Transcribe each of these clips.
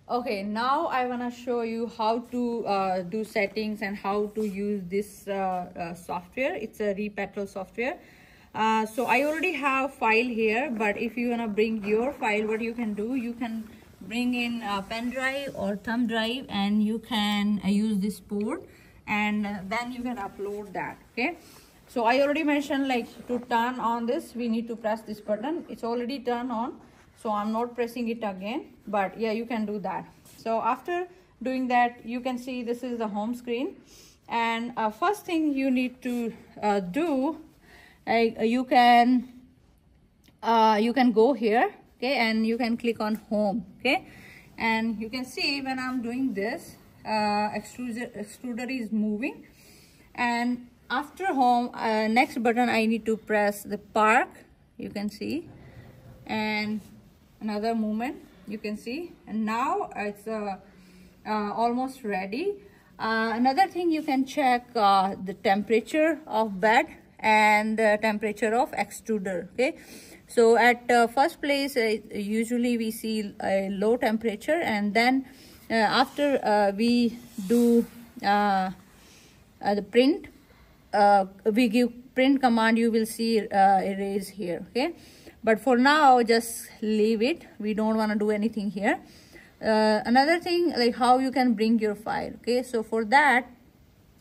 Okay, now I want to show you how to do settings and how to use this software. It's a Repetrel software. So I already have file here, but if you want to bring your file, what you can do, you can bring in a pen drive or thumb drive, and you can use this port, and then you can upload that. Okay, so I already mentioned, like, to turn on this, we need to press this button. It's already turned on, so I'm not pressing it again, but yeah, you can do that. So after doing that, you can see this is the home screen, and first thing you need to do, you can go here, okay, and you can click on home, okay, and you can see when I'm doing this, extruder is moving, and after home, next button I need to press the park, you can see, and another movement you can see, and now it's almost ready. Another thing, you can check the temperature of bed and the temperature of extruder. Okay, so at first place, usually we see a low temperature, and then after we do the print, we give print command, you will see it is here. Okay, but for now, just leave it. We don't want to do anything here. Another thing, like how you can bring your file. Okay, so for that,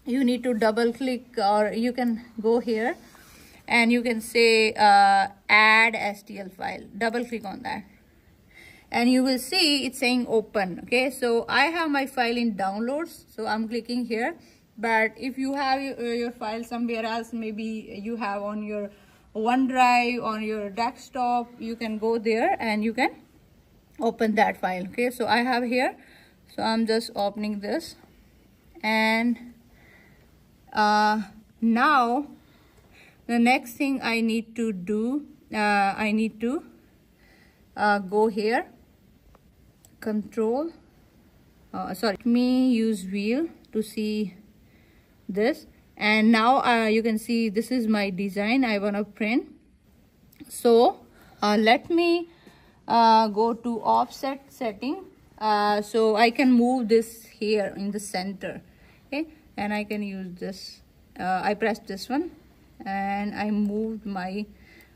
you need to double click, or you can go here and you can say add STL file. Double click on that, and you will see it's saying open. Okay, so I have my file in downloads, so I'm clicking here. But if you have your file somewhere else, maybe you have on your OneDrive, on your desktop, you can go there and you can open that file. Okay, so I have here, so I'm just opening this, and now the next thing I need to do, I need to go here, control, let me use wheel to see this, and now you can see this is my design I want to print. So let me go to offset setting, so I can move this here in the center. Okay, and I can use this, I pressed this one and I moved my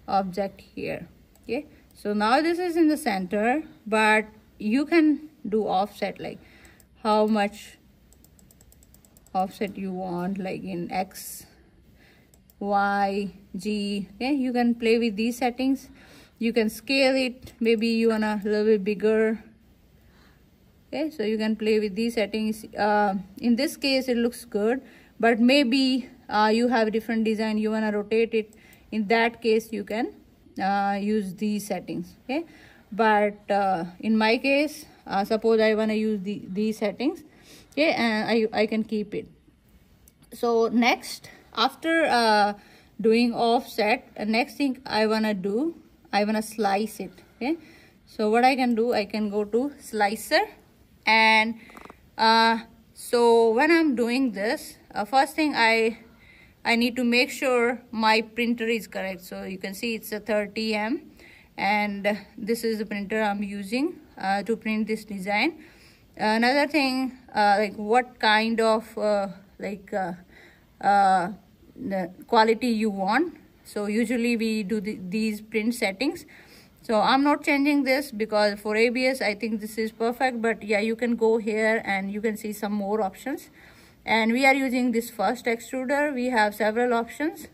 object here. Okay, so now this is in the center, but you can do offset, like how much offset you want, like in X, Y, G. Okay, you can play with these settings. You can scale it, maybe you want a little bit bigger. Okay, so you can play with these settings. In this case, it looks good, but maybe you have a different design, you want to rotate it. In that case, you can use these settings. Okay, but in my case, suppose I want to use these settings. Okay, and I can keep it. So next, after doing offset, next thing I want to do, I want to slice it. Okay, so what I can do, I can go to slicer, and so when I'm doing this, first thing I need to make sure my printer is correct. So you can see it's a 30M, and this is the printer I'm using to print this design. Another thing, like what kind of the quality you want. So usually we do these print settings. So I'm not changing this because for ABS I think this is perfect, but yeah, you can go here and you can see some more options. And we are using this first extruder. We have several options,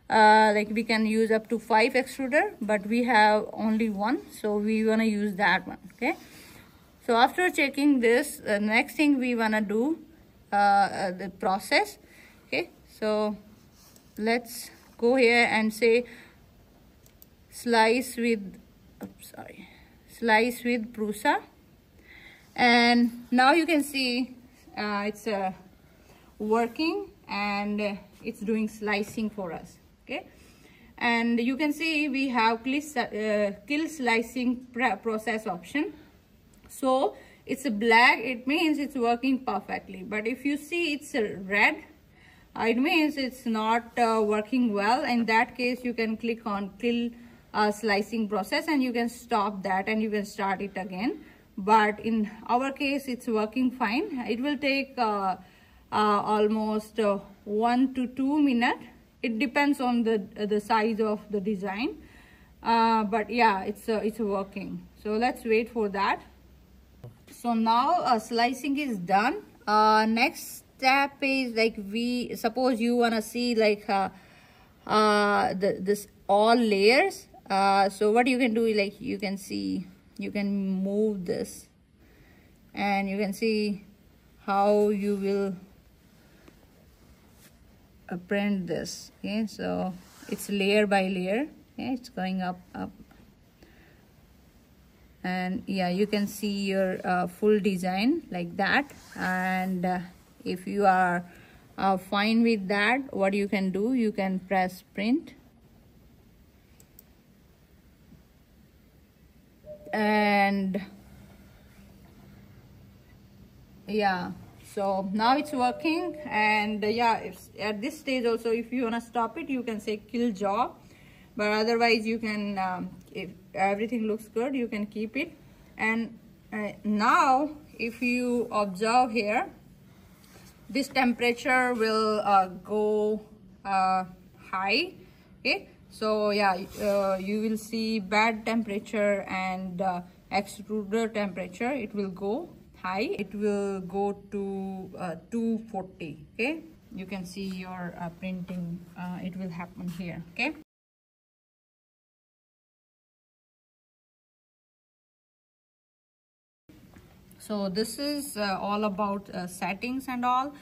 like we can use up to 5 extruder, but we have only one, so we want to use that one. Okay, so after checking this, the next thing we want to do, the process. Okay, so let's go here and say slice with Prusa, and now you can see it's working, and it's doing slicing for us. Okay, and you can see we have kill slicing process option. So it's a black, it means it's working perfectly, but if you see it's a red, it means it's not working well. In that case, you can click on kill slicing process, and you can stop that and you can start it again. but in our case it's working fine. It will take almost 1 to 2 minutes. It depends on the size of the design, but yeah, it's working. So let's wait for that. So now slicing is done. Next step is like, we suppose you want to see like this all layers. So what you can do is, like, you can see, you can move this and you can see how you will print this. Okay, so it's layer by layer. Okay, it's going up, and yeah, you can see your full design like that. And if you are fine with that, what you can do, you can press print, and yeah, so now it's working. And yeah, it's at this stage also, if you want to stop it, you can say kill job, but otherwise you can if everything looks good, you can keep it. And now if you observe here, this temperature will go high. Okay, so yeah, you will see bed temperature and extruder temperature, it will go high. It will go to 240. Okay, you can see your printing, it will happen here. Okay, so this is all about settings and all.